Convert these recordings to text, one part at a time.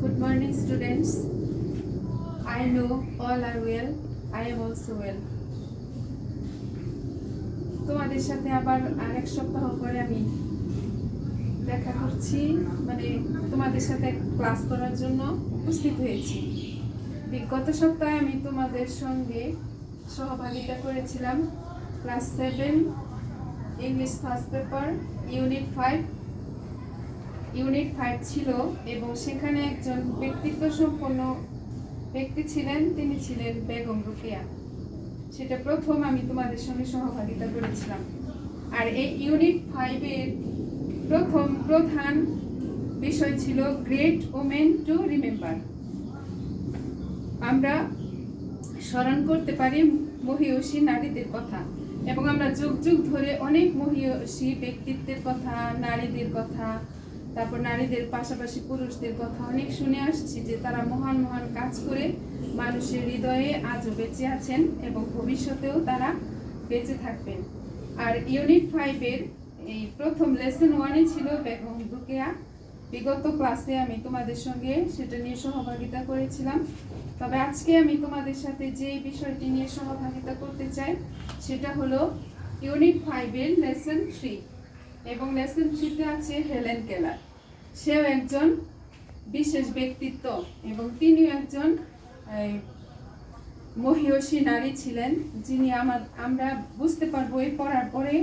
Good morning, students. I know all are well. I am also well. তোমাদের সাথে আবার আরেক সপ্তাহ পরে আমি দেখা করছি, মানে তোমাদের সাথে ক্লাস করার জন্য উপস্থিত হয়েছি। বিগত সপ্তাহে আমি তোমাদের সঙ্গে সহভাগিতা করেছিলাম class 7 English first paper unit 5 ছিল, এবং সেখানে একজন ব্যক্তিত্ব সম্পন্ন ব্যক্তি ছিলেন, তিনি ছিলেন বেগম রোকেয়া। সেটা প্রথম আমি তোমাদের সঙ্গে সহভাগিতা করেছিলাম। আর এই ইউনিট 5 এর প্রধান বিষয় ছিল গ্রেট ওমেন টু রিমেম্বার। আমরা স্মরণ করতে পারি মহিয়সী নারীদের কথা, এবং আমরা যুগ যুগ ধরে অনেক মহিয়সী ব্যক্তিত্বের কথা, নারীদের কথা, তারপর নারীদের পাশাপাশি পুরুষদের কথা অনেক শুনে আসছি, যে তারা মহান মহান কাজ করে মানুষের হৃদয়ে আজও বেঁচে আছেন এবং ভবিষ্যতেও তারা বেঁচে থাকবেন। আর ইউনিট 5 এর এই প্রথম লেসন 1 এ ছিল বেগম রোকেয়া। বিগত ক্লাসে আমি তোমাদের সঙ্গে সেটা নিয়ে সহভাগিতা করেছিলাম। তবে আজকে আমি তোমাদের সাথে যে বিষয়টি নিয়ে সহভাগিতা করতে চাই সেটা হলো ইউনিট 5 এর লেসন 3, এবং লেসন 3 তে আছে হেলেন কেলার। সেও একজন বিশেষ ব্যক্তিত্ব, এবং তিনিও একজন মহিয়সী নারী ছিলেন, যিনি আমরা বুঝতে পারবো এই পড়ার পরে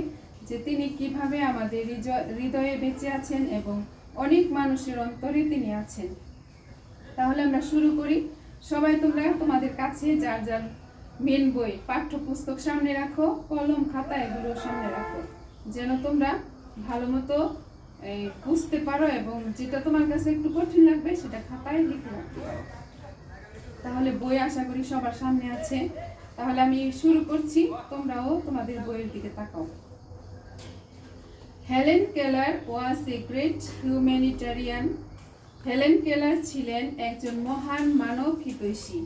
যে তিনি কিভাবে আমাদের হৃদয়ে বেঁচে আছেন এবং অনেক মানুষের অন্তরে তিনি আছেন। তাহলে আমরা শুরু করি। সবাই তোমরা তোমাদের কাছে যার যার মেন বই পাঠ্যপুস্তক সামনে রাখো, কলম খাতা এগুলো সামনে রাখো, যেন তোমরা ভালো মতো বুঝতে পারো, এবং যেটা তোমার কাছে একটু কঠিন লাগবে সেটা খাতায় লিখে রাখতে পারো। তাহলে বই আশা করি সবার সামনে আছে। তাহলে আমি শুরু করছি, তোমরাও তোমাদের বইয়ের দিকে তাকাও। Helen Keller was a great humanitarian. Helen Keller ছিলেন একজন মহান মানব হিতৈষী।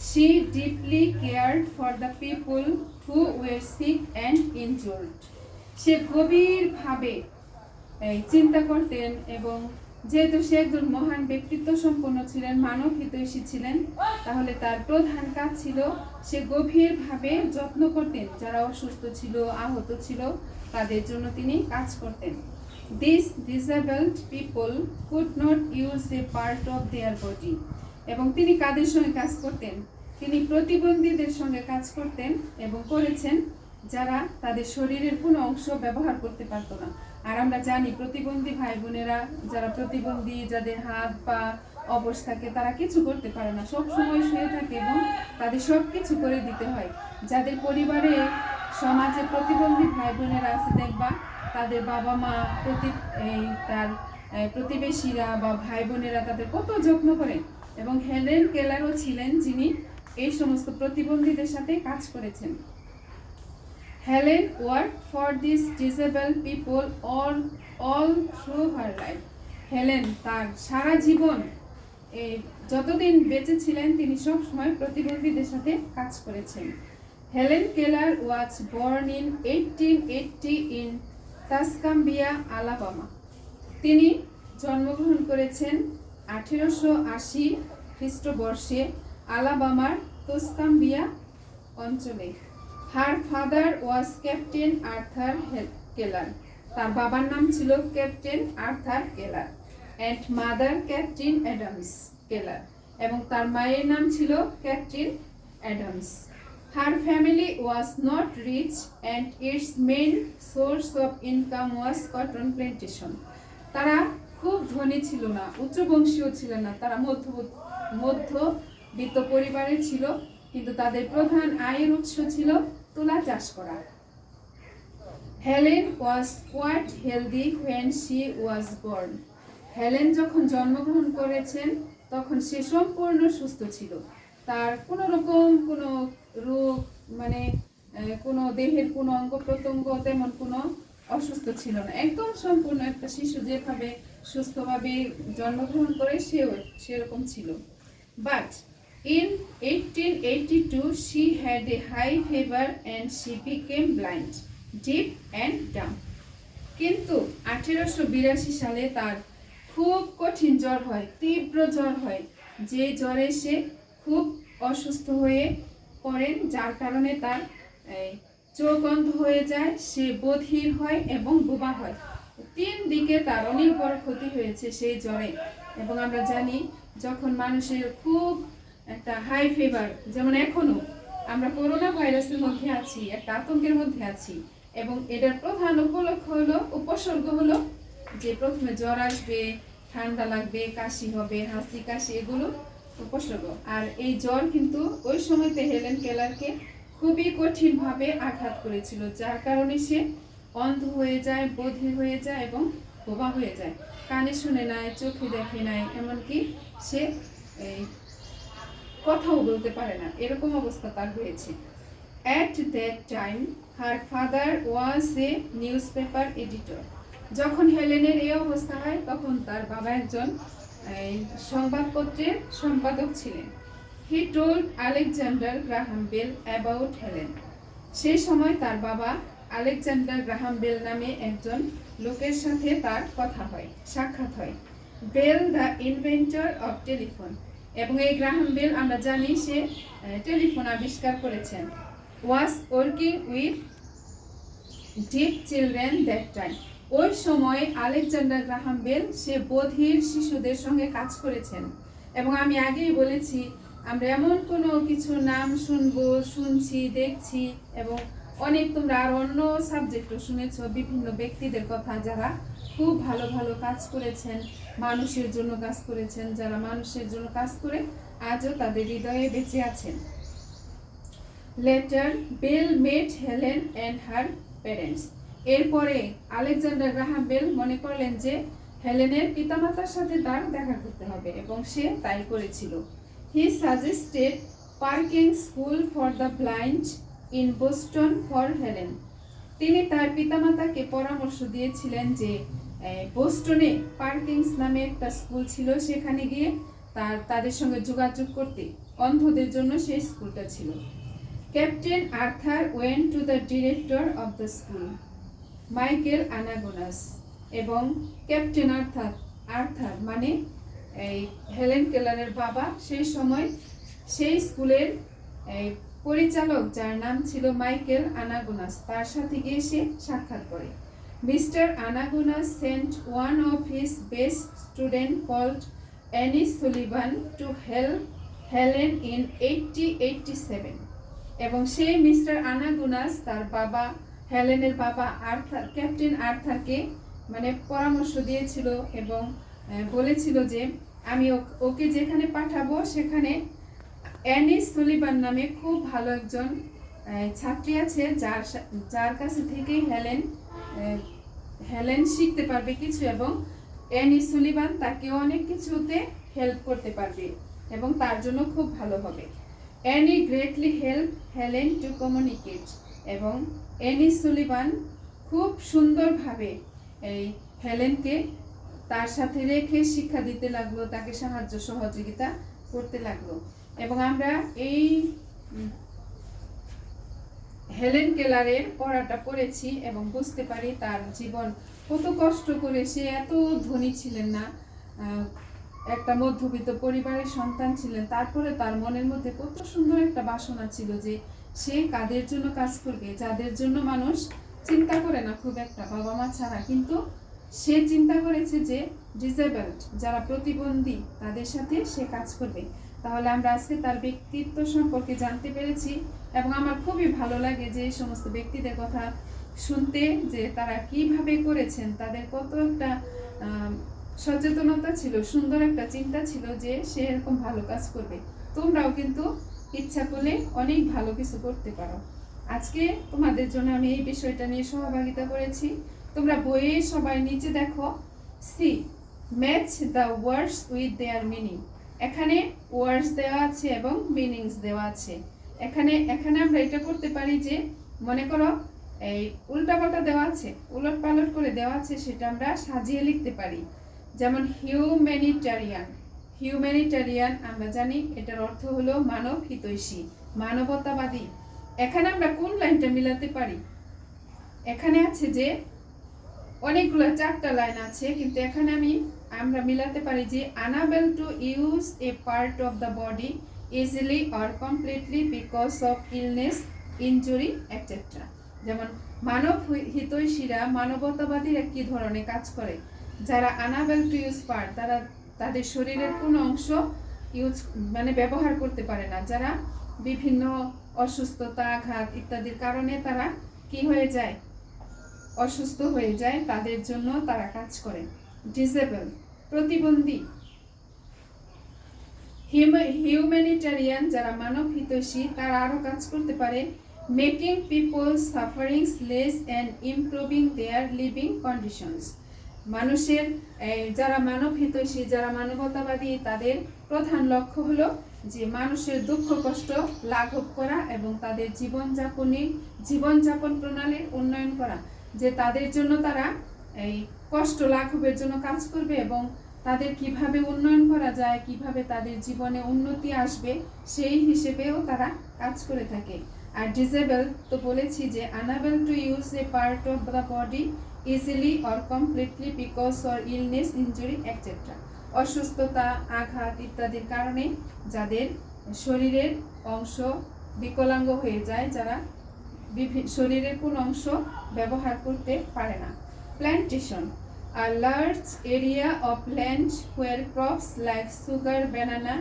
She deeply cared for the people who were sick and injured. সে গভীরভাবে চিন্তা করতেন, এবং যেহেতু সে একজন মহান ব্যক্তিত্ব সম্পন্ন ছিলেন, মানব হিতৈষী ছিলেন, তাহলে তার প্রধান কাজ ছিল সে গভীরভাবে যত্ন করতেন। যারা অসুস্থ ছিল, আহত ছিল, তাদের জন্য তিনি কাজ করতেন। These disabled people could not use a part of their body. এবং তিনি কাদের সঙ্গে কাজ করতেন? তিনি প্রতিবন্ধীদের সঙ্গে কাজ করতেন এবং করেছেন, যারা তাদের শরীরের কোনো অংশ ব্যবহার করতে পারতো না। আর আমরা জানি প্রতিবন্ধী ভাই বোনেরা, যারা প্রতিবন্ধী, যাদের হাত পা অবশ থাকে, তারা কিছু করতে পারে না, সব সময় শুয়ে থাকে এবং তাদের সব কিছু করে দিতে হয়। যাদের পরিবারে সমাজে প্রতিবন্ধী ভাই বোনেরা আছে, দেখবা তাদের বাবা মা তার প্রতিবেশীরা বা ভাই বোনেরা তাদের কত যত্ন করে। এবং হেলেন কেলারও ছিলেন যিনি এই সমস্ত প্রতিবন্ধীদের সাথে কাজ করেছেন। Helen worked for this disabled people all through her life. Helen তার সারা জীবন যতদিন বেঁচে ছিলেন তিনি সব সময় প্রতিবন্ধীদের সাথে কাজ করেছেন। Helen Keller was born in 1880 in Tuscumbia, Alabama. তিনি জন্মগ্রহণ করেছেন 1880 খ্রিস্টবর্ষে আলাবামার তোস্কাম্বিয়া অঞ্চলে। Her father was captain Arthur Keller. তার বাবার নাম ছিল captain Arthur Keller, and mother captain Adams Keller, এবং তার মায়ের নাম ছিল captain Adams. Her family was not rich and its main source of income was cotton plantation. তারা খুব ধনী ছিল না, উচ্চবংশীয় ছিল না, তারা মধ্যবিত্ত পরিবারের ছিল, কিন্তু তাদের প্রধান আয়ের উৎস ছিল তুলা চাষ করা। Helen was quite healthy when she was born. Helen যখন জন্মগ্রহণ করেছেন তখন সে সম্পূর্ণ সুস্থ ছিল। তার কোনো রকম কোনো রোগ, মানে কোনো দেহের কোনো অঙ্গ প্রত্যঙ্গ তেমন কোনো অসুস্থ ছিল না, একদম সম্পূর্ণ একটা শিশু যেভাবে সুস্থভাবে জন্মগ্রহণ করে সেরকম ছিল। But in 1882 she had a high fever and she became blind, deaf and dumb. কিন্তু 1882 সালে তার খুব কঠিন জ্বর হয়, তীব্র জ্বর হয়, যে জ্বরে সে খুব অসুস্থ হয়ে পড়েন, যার কারণে তার চোখ অন্ধ হয়ে যায়, সে বধির হয় এবং বোবা হয়। 3 দিকে তার অনেক বড় ক্ষতি হয়েছে সেই জ্বরে। এবং আমরা জানি যখন মানুষের খুব একটা হাই ফিভার, যেমন এখনো আমরা করোনা ভাইরাসের মধ্যে আছি, একটা আতঙ্কের মধ্যে আছি, এবং এটার প্রধান উপসর্গ হলো যে প্রথমে জ্বর আসবে, ঠান্ডা লাগবে, কাশি হবে, হাসি কাশি, এগুলো উপসর্গ। আর এই জ্বর কিন্তু ওই সময়তে হেলেন কেলারকে খুবই কঠিনভাবে আঘাত করেছিল, যার কারণে সে অন্ধ হয়ে যায়, বধির হয়ে যায় এবং বোবা হয়ে যায়, কানে শুনে নাই, চোখে দেখে নাই, এমনকি সে কথাও বলতে পারে না, এরকম অবস্থা তার হয়েছে। At that time, her father was a newspaper editor. যখন হেলেনের এই অবস্থা হয় তখন তার বাবা একজন সংবাদপত্রের সম্পাদক ছিলেন। He told Alexander Graham Bell about Helen. সেই সময় তার বাবা আলেকজান্ডার গ্রাহাম বেল নামে একজন লোকের সাথে তার কথা হয়, সাক্ষাৎ হয়। Bell the inventor of telephone, এবং এই গ্রাহাম বেল আমরা জানি সে টেলিফোন আবিষ্কার করেছেন। was working with deaf children that time. ওই সময় আলেকজান্ডার গ্রাহাম বেল সে বধির শিশুদের সঙ্গে কাজ করেছেন। এবং আমি আগেই বলেছি, আমরা এমন কোনো কিছু নাম শুনছি, দেখছি, এবং অনেক তোমরা আর অন্য সাবজেক্টও শুনেছ, বিভিন্ন ব্যক্তিদের কথা যারা খুব ভালো ভালো কাজ করেছেন, মানুষের জন্য কাজ করেছেন, যারা মানুষের জন্য কাজ করে আজও তাদের হৃদয়ে বেঁচে আছেন। Later, Bell met Helen and her parents. এরপরে আলেকজান্ডার গ্রাহাম বেল মনে করলেন যে হেলেনের পিতামাতার সাথে তার দেখা করতে হবে, এবং সে তাই করেছিল। He suggested Parking School for the Blind in Boston for Helen. তিনি তার পিতামাতাকে পরামর্শ দিয়েছিলেন যে বোস্টনে পার্কিংস নামে একটা স্কুল ছিল, সেখানে গিয়ে তাদের সঙ্গে যোগাযোগ করতে, অন্ধদের জন্য সেই স্কুলটা ছিল। Captain Arthur went to the director of the school, Michael Anagonas. এবং ক্যাপ্টেন আর্থার মানে এই হেলেন কেলারের বাবা সেই সময় সেই স্কুলের পরিচালক, যার নাম ছিল মাইকেল আনাগোনাস, তার সাথে গিয়ে সে সাক্ষাৎ করে। Mister Anagnos sent one of his best student called Annie Sullivan to help Helen in 1887। এবং সেই মিস্টার আনাগোনাস তার বাবা, হেলেনের বাবা ক্যাপ্টেন আর্থারকে মানে পরামর্শ দিয়েছিল এবং বলেছিল যে আমি ওকে যেখানে পাঠাবো সেখানে অ্যানি সুলিভান নামে খুব ভালো একজন ছাত্রী আছে, যার কাছে থেকেই হেলেন শিখতে পারবে কিছু, এবং অ্যানি সুলিভান তাকে অনেক কিছুতে হেল্প করতে পারবে এবং তার জন্য খুব ভালো হবে। Annie greatly help Helen to communicate, এবং অ্যানি সুলিভান খুব সুন্দরভাবে এই হেলেনকে তার সাথে রেখে শিক্ষা দিতে লাগলো, তাকে সাহায্য সহযোগিতা করতে লাগলো। এবং আমরা এই হেলেন কেলারের পড়াটা পড়েছি এবং বুঝতে পারি তার জীবন কত কষ্ট করে, সে এত ধনী ছিলেন না, একটা মধ্যবিত্ত পরিবারের সন্তান ছিলেন, তারপরে তার মনের মধ্যে কত সুন্দর একটা বাসনা ছিল যে সে কাদের জন্য কাজ করবে, যাদের জন্য মানুষ চিন্তা করে না খুব একটা, বাবা মা ছাড়া, কিন্তু সে চিন্তা করেছে যে ডিসেবলড, যারা প্রতিবন্ধী, তাদের সাথে সে কাজ করবে। তাহলে আমরা আজকে তার ব্যক্তিত্ব সম্পর্কে জানতে পেরেছি, এবং আমার খুবই ভালো লাগে যে এই সমস্ত ব্যক্তিদের কথা শুনতে, যে তারা কিভাবে করেছেন, তাদের কত একটা সচেতনতা ছিল, সুন্দর একটা চিন্তা ছিল যে সে এরকম ভালো কাজ করবে। তোমরাও কিন্তু ইচ্ছা করলে অনেক ভালো কিছু করতে পারো। আজকে তোমাদের জন্য আমি এই বিষয়টা নিয়ে সহভাগিতা করেছি। তোমরা বইয়ে সবাই নিচে দেখো, see match the words with their meaning. এখানে ওয়ার্ডস দেওয়া আছে এবং মিনিংস দেওয়া আছে। এখানে আমরা এটা করতে পারি যে মনে করো এই উল্টাপাল্টা দেওয়া আছে, উলট পালট করে দেওয়া আছে, সেটা আমরা সাজিয়ে লিখতে পারি। যেমন হিউম্যানিটারিয়ান আমরা জানি এটার অর্থ হলো মানব হিতৈষী, মানবতাবাদী। এখানে আমরা কোন লাইনটা মিলাতে পারি? এখানে আছে যে অনেকগুলো 4টা লাইন আছে, কিন্তু এখানে আমি আমরা মিলাতে পারি যে unable to use a part of the body easily or completely because of illness injury etcetera. যেমন মানব হিতৈষীরা মানবতাবাদীরা কি ধরনের কাজ করে, যারা আনএবল টু ইউজ পার্ট, তারা তাদের শরীরের কোন অংশ ইউজ মানে ব্যবহার করতে পারে না, যারা বিভিন্ন অসুস্থতা আঘাত ইত্যাদির কারণে তারা কি হয়ে যায়, অসুস্থ হয়ে যায়, তাদের জন্য তারা কাজ করে। ডিসেবল প্রতিবন্ধী। হিউম্যানিটেরিয়ান যারা মানব হিতৈষী, তারা আরো কাজ করতে পারে making people sufferings less and improving their living conditions. মানুষের যারা মানব হিতৈষী, যারা মানবতাবাদী, তাদের প্রধান লক্ষ্য হলো যে মানুষের দুঃখ কষ্ট লাঘব করা এবং তাদের জীবনযাপন প্রণালীর উন্নয়ন করা, যে তাদের জন্য তারা এই কষ্ট লাঘবের জন্য কাজ করবে এবং তাদের কিভাবে উন্নয়ন করা যায়, কিভাবে তাদের জীবনে উন্নতি আসবে, সেই হিসেবেও তারা কাজ করে থাকে। আর ডিসেবল তো বলেছি যে unable to use a part of the body easily or completely because or illness injury etcetera. অসুস্থতা আঘাত ইত্যাদির কারণে যাদের শরীরের অংশ বিকলাঙ্গ হয়ে যায়, যারা শরীরের কোন অংশ ব্যবহার করতে পারে না। Plantation a large area of land where crops like sugar, banana,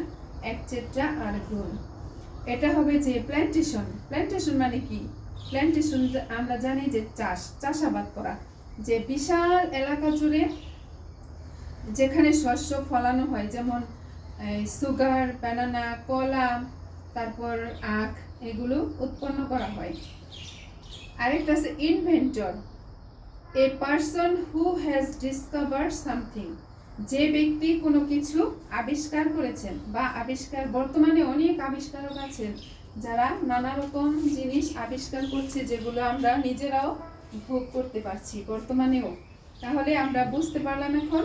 etc. are grown. এটা হবে যে প্ল্যান্টেশন। প্ল্যান্টেশন মানে কি? প্ল্যান্টেশন আমরা জানি যে চাষাবাদ করা, যে বিশাল এলাকা জুড়ে যেখানে শস্য ফলানো হয়, যেমন সুগার, ব্যানানা, কলা, তারপর আখ, এগুলো উৎপন্ন করা হয়। আরেকটা আছে inventor, a person who has discover something. যে ব্যক্তি কোনো কিছু আবিষ্কার করেছেন বা বর্তমানে অনেক আবিষ্কারক আছেন যারা নানা রকম জিনিস আবিষ্কার করছে, যেগুলো আমরা নিজেরাও ভোগ করতে পারছি বর্তমানেও। তাহলে আমরা বুঝতে পারলাম এখন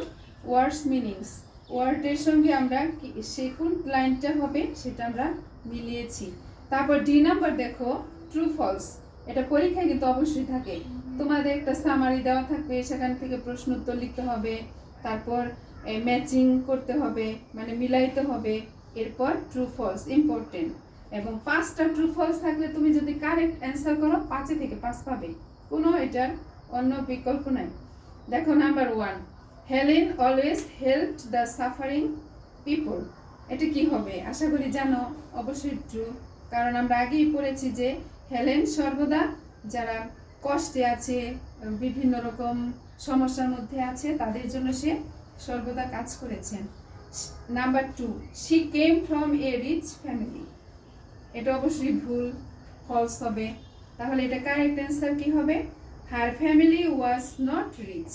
ওয়ার্ডস মিনিংস। ওয়ার্ডের সঙ্গে আমরা সে কোন লাইনটা হবে সেটা আমরা মিলিয়েছি। তারপর ডি নাম্বার দেখো, ট্রু ফলস। এটা পরীক্ষায় কিন্তু অবশ্যই থাকে, তোমাদের একটা সামারি দেওয়া থাকবে, সেখান থেকে প্রশ্ন উত্তর লিখতে হবে, তারপর ম্যাচিং করতে হবে, মানে মিলাইতে হবে, এরপর ট্রু ফলস ইম্পর্টেন্ট। এবং 5টা ট্রু ফলস থাকলে তুমি যদি কারেক্ট অ্যান্সার করো 5 থেকে 5 পাবে, কোনো এটার অন্য বিকল্প নাই। দেখো number 1, Helen always helped the suffering people. এটা কি হবে? আশা করি জানো, অবশ্যই ট্রু, কারণ আমরা আগেই পড়েছি যে হেলেন সর্বদা যারা কষ্টে আছে, বিভিন্ন রকম সমস্যার মধ্যে আছে, তাদের জন্য সে সর্বদা কাজ করেছেন। Number 2, she came from a rich family. এটা অবশ্যই ভুল, ফলস হবে। তাহলে এটা কারেক্ট অ্যান্সার কি হবে? Her family was not rich.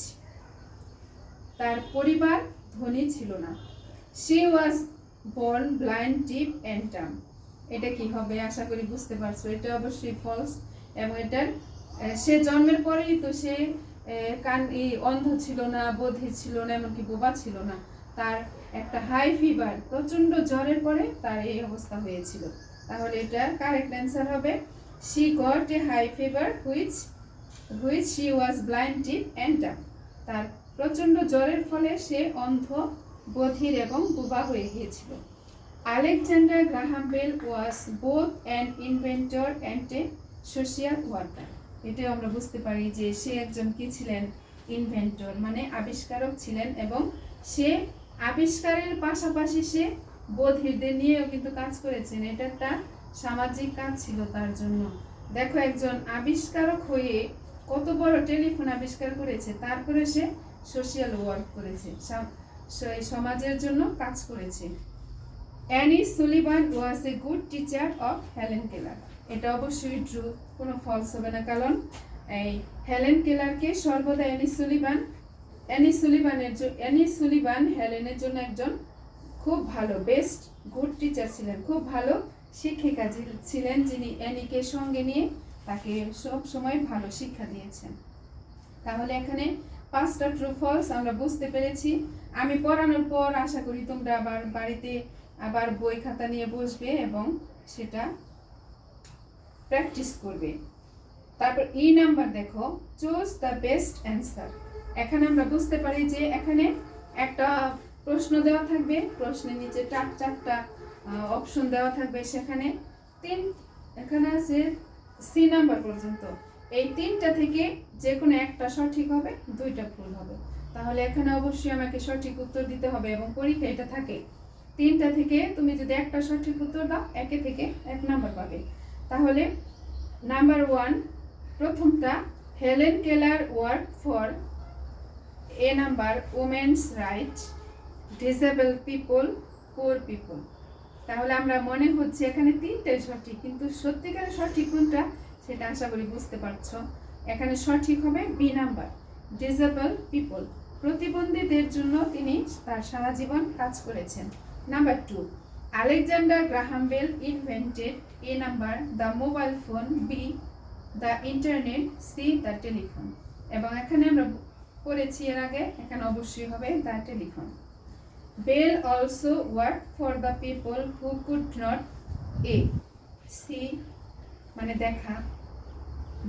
তার পরিবার ধনী ছিল না। She was born blind, deaf and dumb. এটা কি হবে? আশা করি বুঝতে পারছো, এটা অবশ্যই ফলস। এবং এটার সে জন্মের পরেই তো সে অন্ধ ছিল না, বধির ছিল না, এমনকি বোবা ছিল না। তার একটা হাই ফিভার, প্রচন্ড জ্বরের পরে তার এই অবস্থা হয়েছিল। তাহলে এটা কারেক্ট অ্যান্সার হবে she got a high fever which she was blind, deaf and dumb. তার প্রচন্ড জ্বরের ফলে সে অন্ধ, বধির এবং বোবা হয়ে গিয়েছিল। Alexander Graham Bell was both an inventor and a social worker. এটাও আমরা বুঝতে পারি যে সে একজন কি ছিলেন? ইনভেন্টর, মানে আবিষ্কারক ছিলেন, এবং সে আবিষ্কারের পাশাপাশি সে বধিরদের নিয়েও কিন্তু কাজ করেছেন। এটা একটা সামাজিক কাজ ছিল তার জন্য। দেখো, একজন আবিষ্কারক হয়ে কত বড় টেলিফোন আবিষ্কার করেছে, তারপরে সে সোশিয়াল ওয়ার্ক করেছে, সমাজের জন্য কাজ করেছে। Annie Sullivan was a good teacher of Helen Keller. এটা অবশ্যই ট্রু, কোনো ফলস হবে না, কারণ এই হেলেন কেলারকে সর্বদা অ্যানি সুলিভান হেলেনের জন্য একজন খুব ভালো বেস্ট গুড টিচার ছিলেন, খুব ভালো শিক্ষিকা ছিলেন, যিনি অ্যানিকে সঙ্গে নিয়ে তাকে সব সময় ভালো শিক্ষা দিয়েছেন। তাহলে এখানে 5টা ট্রু ফলস আমরা বুঝতে পেরেছি। আমি পড়ানোর পর আশা করি তোমরা আবার বাড়িতে আবার বই খাতা নিয়ে বসবে এবং সেটা প্র্যাকটিস করবে। তারপর ই নাম্বার দেখো, চুজ দ্য বেস্ট অ্যান্সার। এখানে আমরা বুঝতে পারি যে এখানে একটা প্রশ্ন দেওয়া থাকবে, প্রশ্নের নিচে চারটা অপশন দেওয়া থাকবে, সেখানে এখানে আছে সি নাম্বার পর্যন্ত। এই 3টা থেকে যে কোনো একটা সঠিক হবে, 2টা ভুল হবে। তাহলে এখানে অবশ্যই আমাকে সঠিক উত্তর দিতে হবে এবং পরীক্ষা এটা থাকে 3টা থেকে তুমি যদি একটা সঠিক উত্তর দাও 1 থেকে 1 নাম্বার পাবে। তাহলে নাম্বার 1 প্রথমটা, Helen Keller work for a number women's right, disable people, poor people. তাহলে আমরা মনে হচ্ছে এখানে 3টাই সঠিক, কিন্তু সত্যিকারের সঠিক কোনটা সেটা আশা করি বুঝতে পারছো। এখানে সঠিক হবে বি নাম্বার, ডিসেবল পিপল। প্রতিবন্ধীদের জন্য তিনি তার সারা জীবন কাজ করেছেন। Number 2, Alexander Graham Bell invented A number the mobile phone, B the internet, C the telephone. এবং এখানে আমরা পড়েছি এর আগে, এখানে অবশ্যই হবে the telephone. Bell also work for the people who could not, A see মানে দেখা,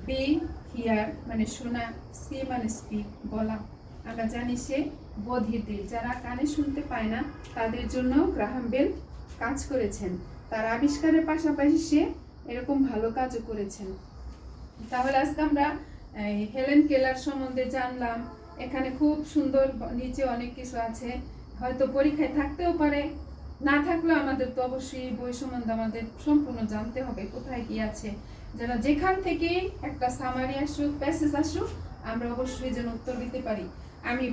বি হিয়ার মানে শোনা, সি মানে স্পিক বলা। আমরা জানি সে বধিরদের, যারা কানে শুনতে পায় না তাদের জন্য গ্রাহাম বেল কাজ করেছেন। তার আবিষ্কারের পাশাপাশি সে এরকম ভালো কাজও করেছেন। তাহলে আজকে আমরা হেলেন কেলার সম্বন্ধে জানলাম। এখানে খুব সুন্দর, নিচে অনেক কিছু আছে, হয়তো পরীক্ষায় থাকতেও পারে, না থাকলেও আমাদের তো অবশ্যই বই সম্বন্ধে আমাদের সম্পূর্ণ জানতে হবে কোথায় কি আছে, যেন যেখান থেকে একটা সামারি আসুক, প্যাসেজ আসুক, আমরা অবশ্যই যেন উত্তর দিতে পারি। আমি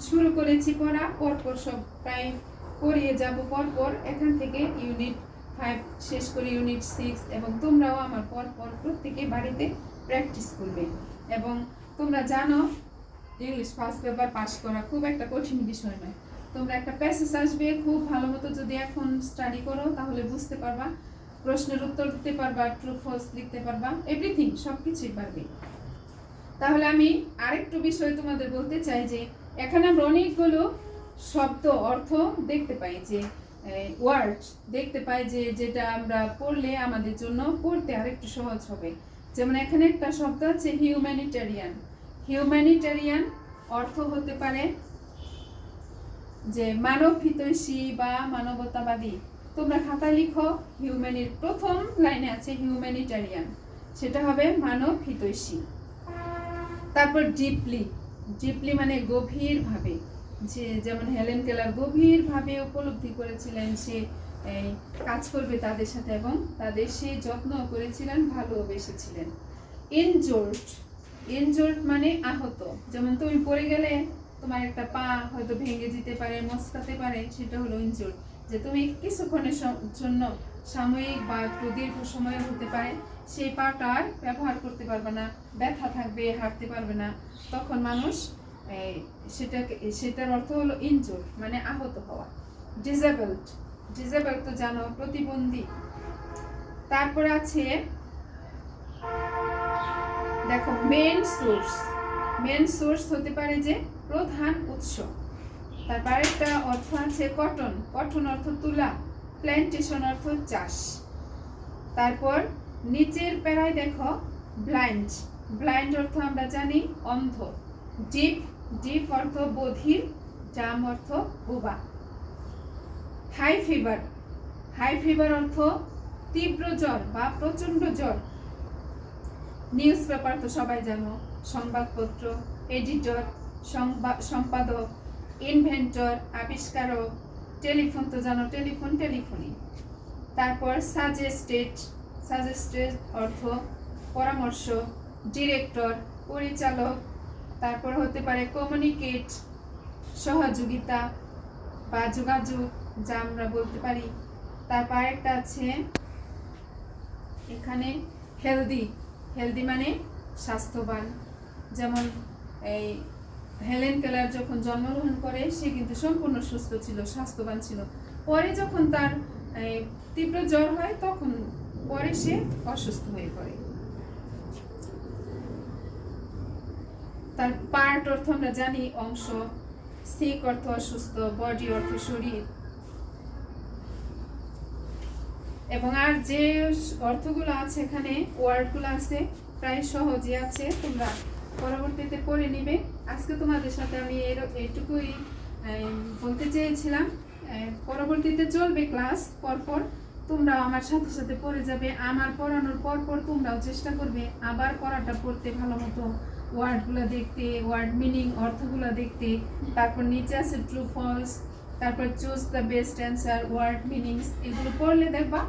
শুরু করেছি পড়া, পরপর সব প্রায় পড়িয়ে যাব পরপর, এখান থেকে ইউনিট 5 শেষ করে ইউনিট 6, এবং তোমরাও আমার পরপর প্রত্যেকে বাড়িতে প্র্যাকটিস করবে। এবং তোমরা জানো ইংলিশ ফার্স্ট পেপার পাস করা খুব একটা কঠিন বিষয় নয়। তোমরা একটা প্যাসেজ আসবে, খুব ভালো মতো যদি এখন স্টাডি করো তাহলে বুঝতে পারবা, প্রশ্নের উত্তর দিতে পারবা, ট্রু ফলস লিখতে পারবা, এভরিথিং সবকিছুই পারবে। তাহলে আমি আরেকটু বিষয় তোমাদের বলতে চাই যে এখানে আমরা অনেকগুলো শব্দ অর্থ দেখতে পাই, যে ওয়ার্ড দেখতে পাই, যে যেটা আমরা পড়লে আমাদের জন্য পড়তে আরেকটু সহজ হবে। যেমন এখানে একটা শব্দ আছে হিউম্যানিটেরিয়ান। হিউম্যানিটেরিয়ান অর্থ হতে পারে যে মানব হিতৈষী বা মানবতাবাদী। তোমরা খাতা লিখো, হিউম্যানির প্রথম লাইনে আছে হিউম্যানিটেরিয়ান, সেটা হবে মানব হিতৈষী। তারপর ডিপলি, ডিপলি মানে গভীরভাবে, যে যেমন হেলেন কেলার গভীরভাবে উপলব্ধি করেছিলেন সে কাজ করবে তাদের সাথে, এবং তাদের সে যত্ন করেছিলেন, ভালোবেসেছিলেন। ইনজোর্ড, ইনজোর্ড মানে আহত। যেমন তুমি পড়ে গেলে তোমার একটা পা হয়তো ভেঙে যেতে পারে, মচকাতে পারে, সেটা হলো ইনজোর্ড। যে তুমি কিছুক্ষণের জন্য, সাময়িক বা একটু দীর্ঘ সময় হতে পারে, সেই পাটা আর ব্যবহার করতে পারবে না, ব্যথা থাকবে, হাঁটতে পারবে না, তখন মানুষ সেটার অর্থ হলো ইনজোর্ড মানে আহত হওয়া। ডিসেবলড, ডিসেবল তো জানো প্রতিবন্ধী। তারপর আছে দেখো মেন সোর্স, মেন সোর্স হতে পারে যে প্রধান উৎস। তারপর একটা অর্থ আছে কটন, কটন অর্থ তুলা, প্ল্যান্টেশন অর্থ চাষ। তারপর নিচের প্যারায় দেখো ব্লাইন্ড, ব্লাইন্ড অর্থ আমরা জানি অন্ধ। ডিপ, ডিপ অর্থ বধির, জাম অর্থ বোবা। হাই ফিভার, হাই ফিভার অর্থ তীব্র জ্বর বা প্রচন্ড জ্বর। নিউজ পেপার তো সবাই জানো, সংবাদপত্র। এডিটর, সম্পাদক। ইনভেন্টর, আবিষ্কারক। টেলিফোন তো জানো, টেলিফোন, টেলিফোনি। তারপর সাজেস্টেড, সাজেস্টেড অর্থ পরামর্শ। ডিরেক্টর, পরিচালক। তারপর হতে পারে কমিউনিকেট, সহযোগিতা বা যোগাযোগ, যা আমরা বলতে পারি। তারপর একটা আছে এখানে হেলদি, হেলদি মানে স্বাস্থ্যবান। যেমন এই হেলেন কেলার যখন জন্মগ্রহণ করে সে কিন্তু সম্পূর্ণ সুস্থ ছিল, স্বাস্থ্যবান ছিল। পরে যখন তার তীব্র জ্বর হয় তখন পরে সে অসুস্থ হয়ে পড়ে। তার পার্ট অর্থ আমরা জানি অংশ। সিক অর্থ অসুস্থ, বডি অর্থ শরীর। এবং আর যে অর্থগুলো আছে এখানে, ওয়ার্ডগুলো আছে প্রায় সহজই আছে, তোমরা পরবর্তীতে পড়ে নিবে। আজকে তোমাদের সাথে আমি এইটুকুই বলতে চেয়েছিলাম। পরবর্তীতে চলবে ক্লাস পরপর, তোমরাও আমার সাথে সাথে পড়ে যাবে। আমার পড়ানোর পরপর তোমরাও চেষ্টা করবে আবার পড়াটা পড়তে, ভালো মতো ওয়ার্ডগুলো দেখতে, ওয়ার্ড মিনিং অর্থগুলো দেখতে। তারপর নিচে আছে ট্রু ফলস, তারপর choose the best answer, word meanings, এগুলো পড়লে দেখবা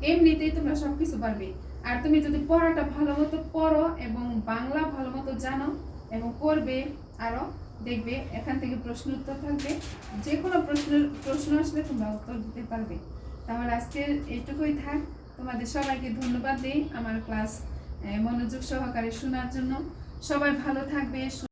এমনিতেই তোমরা সব কিছু পারবে। আর তুমি যদি পড়াটা ভালো মতো পড়ো এবং বাংলা ভালো মতো জানো এবং পড়বে আরও, দেখবে এখান থেকে প্রশ্ন উত্তর থাকবে, যে কোনো প্রশ্ন আসলে তোমরা উত্তর দিতে পারবে। তাহলে আজকে এইটুকুই থাক। তোমাদের সবাইকে ধন্যবাদ দিই আমার ক্লাস মনোযোগ সহকারে শোনার জন্য। সবাই ভালো থাকবে।